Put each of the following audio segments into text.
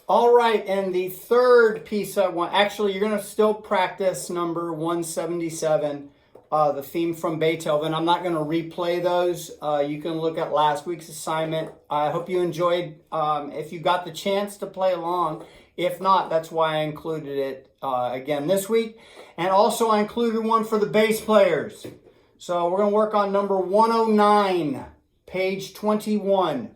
All right, and the third piece I want, actually, you're going to still practice number 177, the theme from Beethoven. I'm not going to replay those. You can look at last week's assignment. I hope you enjoyed, if you got the chance to play along. If not, that's why I included it again this week. And also I included one for the bass players. So we're going to work on number 109, page 21.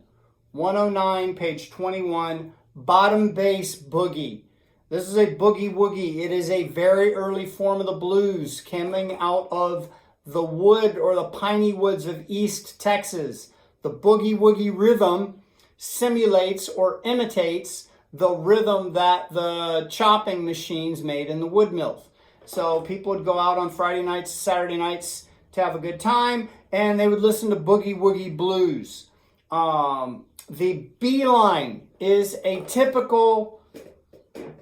109, page 21. Bottom bass boogie. This is a boogie woogie. It is a very early form of the blues coming out of the wood or the piney woods of East Texas. The boogie woogie rhythm simulates or imitates the rhythm that the chopping machines made in the wood mills. So people would go out on Friday nights, Saturday nights to have a good time, and they would listen to boogie woogie blues. The B line is a typical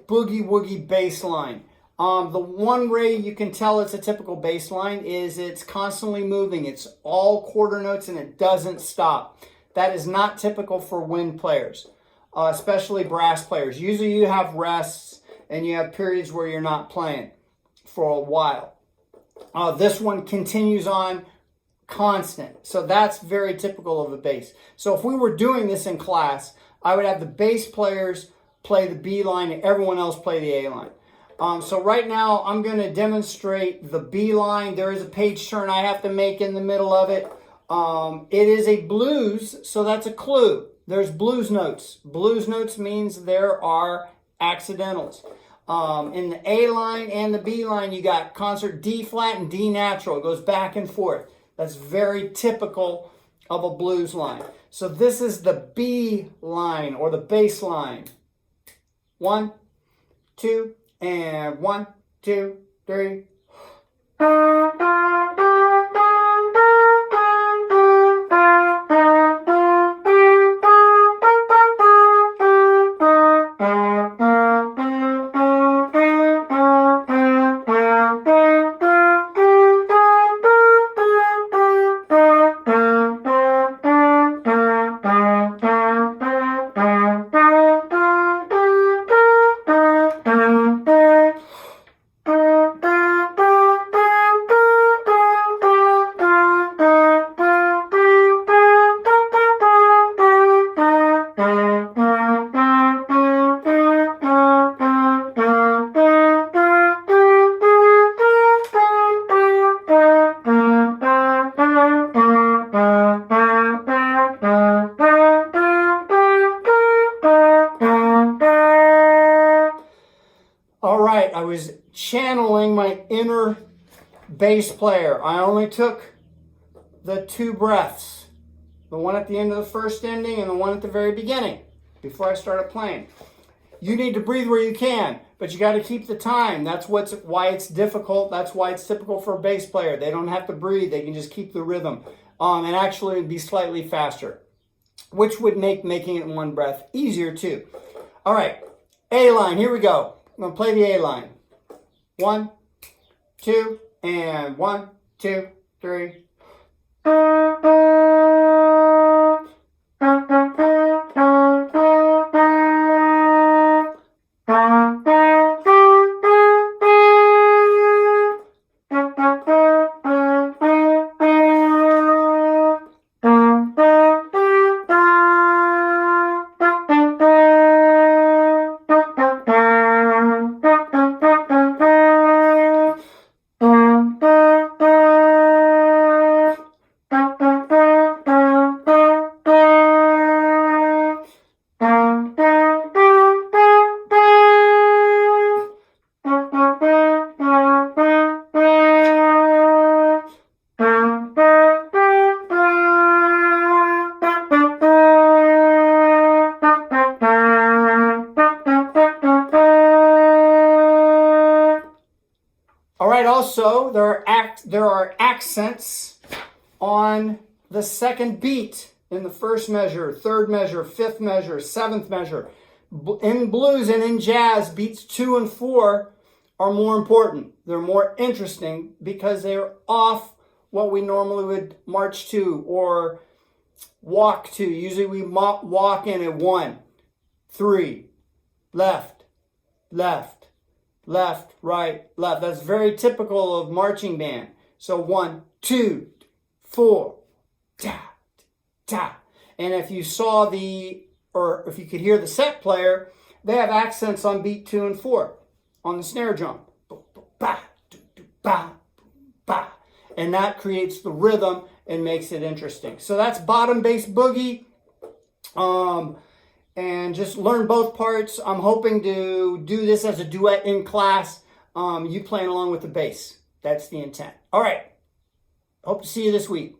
boogie woogie bass line. The one way you can tell it's a typical bass line is it's constantly moving. It's all quarter notes and it doesn't stop. That is not typical for wind players, especially brass players. Usually you have rests and you have periods where you're not playing for a while. This one continues on constant. So that's very typical of a bass. So if we were doing this in class, I would have the bass players play the B line and everyone else play the A line. So right now I'm going to demonstrate the B line. There is a page turn I have to make in the middle of it. It is a blues, so that's a clue. There's blues notes. Blues notes means there are accidentals. In the A line and the B line, you got concert D flat and D natural. It goes back and forth. That's very typical of a blues line. So this is the B line or the bass line. 1, 2, and 1, 2, 3. I was channeling my inner bass player. I only took the 2 breaths, the one at the end of the first ending and the one at the very beginning before I started playing. You need to breathe where you can, but you got to keep the time. That's why it's difficult. That's why it's typical for a bass player. They don't have to breathe. They can just keep the rhythm and actually be slightly faster, which would make making it in one breath easier too. All right, A line, here we go. I'm going to play the A line. 1, 2, and 1, 2, 3. Also, there are accents on the second beat in the first measure, third measure, fifth measure, seventh measure. In blues and in jazz, beats 2 and 4 are more important. They're more interesting because they're off what we normally would march to or walk to. Usually we walk in at 1, 3, left, left, left, right, left. That's very typical of marching band. So 1, 2, 4, ta, ta. And if you saw or if you could hear the set player, they have accents on beat 2 and 4 on the snare drum. Ba, ba, ba. And that creates the rhythm and makes it interesting. So that's bottom bass boogie. And just learn both parts. I'm hoping to do this as a duet in class. You playing along with the bass. That's the intent. All right. Hope to see you this week.